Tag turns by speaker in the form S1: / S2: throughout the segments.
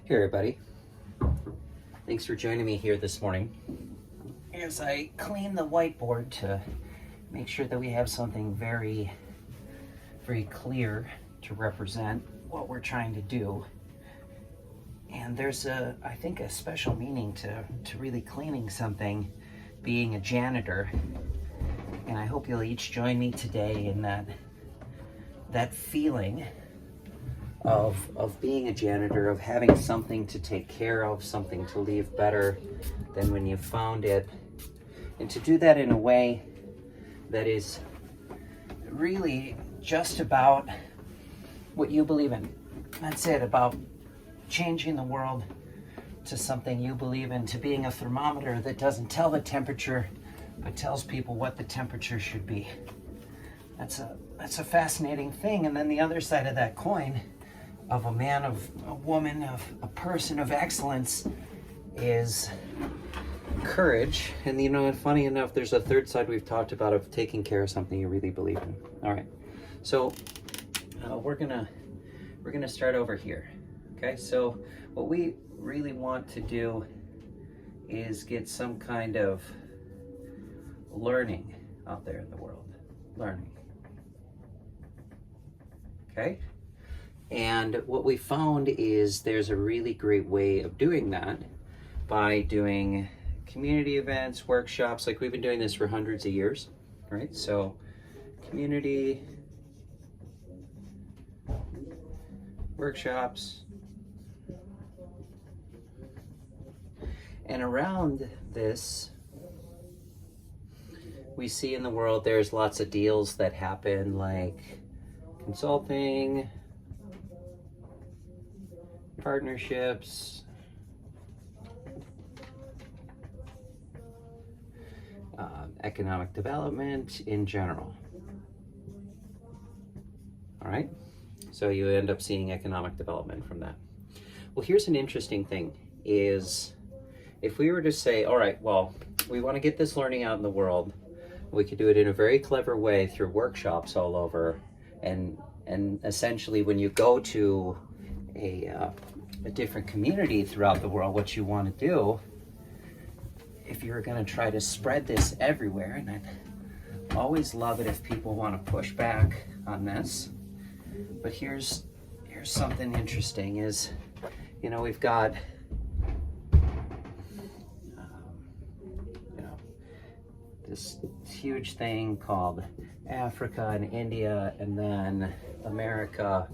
S1: Hey everybody, thanks for joining me here this morning as I clean the whiteboard to make sure that we have something very clear to represent what we're trying to do. And there's I think a special meaning to really cleaning something, being a janitor. And I hope you'll each join me today in that feeling of being a janitor, of having something to take care of, something to leave better than when you found it, and to do that in a way that is really just about what you believe in. That's it, about changing the world to something you believe in, to being a thermometer that doesn't tell the temperature, but tells people what the temperature should be. That's a fascinating thing. And then the other side of that coin, of a man, of a woman, of a person of excellence, is courage. And you know, funny enough, there's a third side we've talked about of taking care of something you really believe in. All right, so we're gonna start over here. Okay, so what we really want to do is get some kind of learning out there in the world. Learning. Okay? And what we found is there's a really great way of doing that by doing community events, workshops. Like, we've been doing this for hundreds of years, right? So community workshops. And around this, we see in the world there's lots of deals that happen, like consulting, partnerships, economic development in general. All right, so you end up seeing economic development from that. Well, here's an interesting thing is, if we were to say, all right, well, we want to get this learning out in the world, we could do it in a very clever way through workshops all over. And essentially, when you go to a different community throughout the world, what you want to do, if you're going to try to spread this everywhere, and I always love it if people want to push back on this, but here's something interesting is, you know, we've got this huge thing called Africa and India, and then America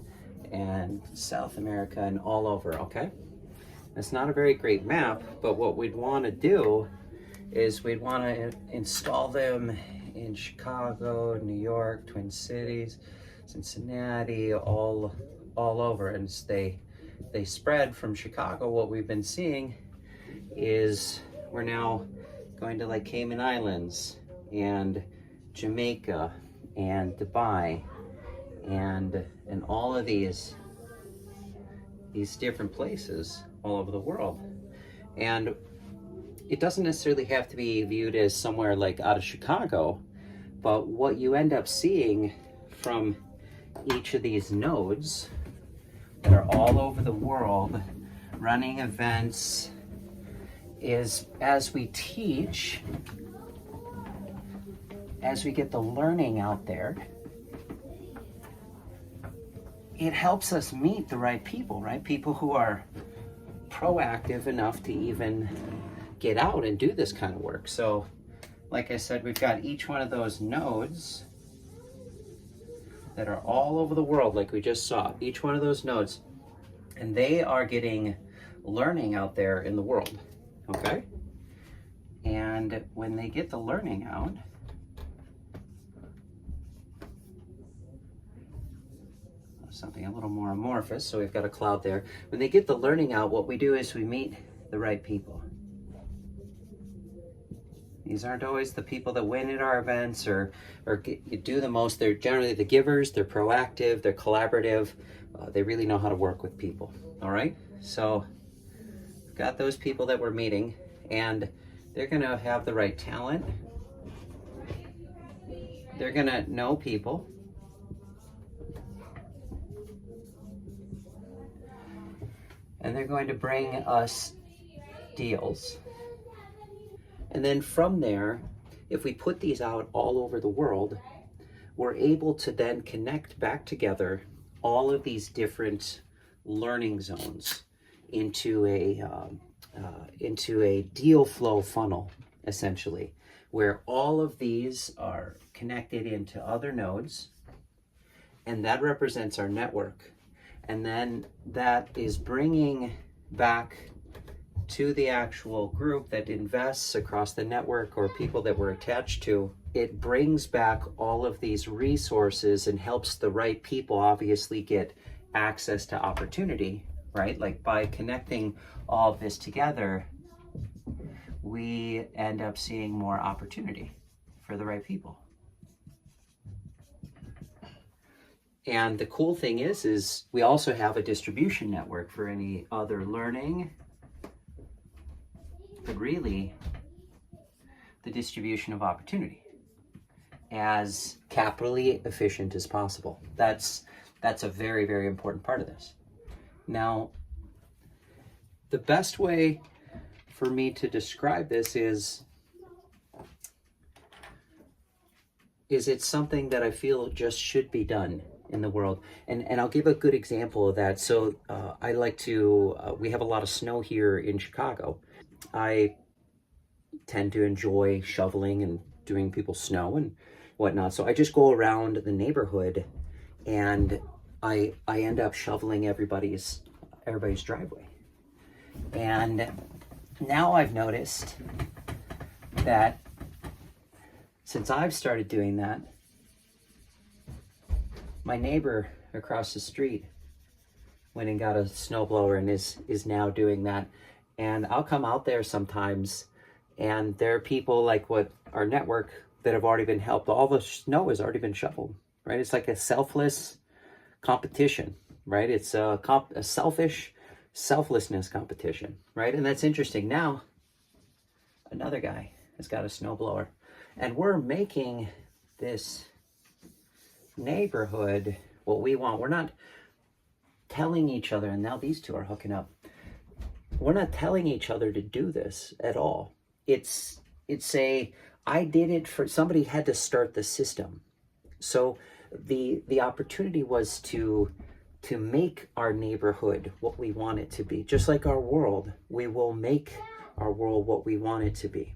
S1: and South America and all over, okay? It's not a very great map, but what we'd want to do is we'd want to install them in Chicago, New York, Twin Cities, Cincinnati, all over. And they spread from Chicago. What we've been seeing is we're now going to, like, Cayman Islands and Jamaica and Dubai and all of these different places all over the world. And it doesn't necessarily have to be viewed as somewhere like out of Chicago, but what you end up seeing from each of these nodes that are all over the world running events is, as we teach, as we get the learning out there, it helps us meet the right people, right? People who are proactive enough to even get out and do this kind of work. So, like I said, we've got each one of those nodes that are all over the world, like we just saw, each one of those nodes, and they are getting learning out there in the world, okay? And when they get the learning out, something a little more amorphous, so we've got a cloud there. When they get the learning out, what we do is we meet the right people. These aren't always the people that win at our events or do the most. They're generally the givers, they're proactive, they're collaborative, they really know how to work with people, all right? So we've got those people that we're meeting, and they're gonna have the right talent. They're gonna know people. and they're going to bring us deals. And then from there, if we put these out all over the world, we're able to then connect back together all of these different learning zones into a deal flow funnel, essentially, where all of these are connected into other nodes, and that represents our network. And then that is bringing back to the actual group that invests across the network or people that we're attached to. It brings back all of these resources and helps the right people obviously get access to opportunity, right? Like by connecting all of this together, we end up seeing more opportunity for the right people. And the cool thing is we also have a distribution network for any other learning, but really the distribution of opportunity as capitally efficient as possible. That's a very, very important part of this. Now, the best way for me to describe this is it's something that I feel just should be done in the world. And I'll give a good example of that. So I like to, we have a lot of snow here in Chicago. I tend to enjoy shoveling and doing people's snow and whatnot. So I just go around the neighborhood and I end up shoveling everybody's driveway. And now I've noticed that since I've started doing that, my neighbor across the street went and got a snowblower and is now doing that. And I'll come out there sometimes and there are people like what our network that have already been helped. All the snow has already been shoveled, right? It's like a selfless competition, right? It's a selflessness competition, right? And that's interesting. Now, another guy has got a snowblower and we're making this neighborhood what we want. We're not telling each other, and now these two are hooking up. We're not telling each other to do this at all. It's I did it for somebody had to start the system. So the opportunity was to make our neighborhood what we want it to be. Just like our world, we will make our world what we want it to be.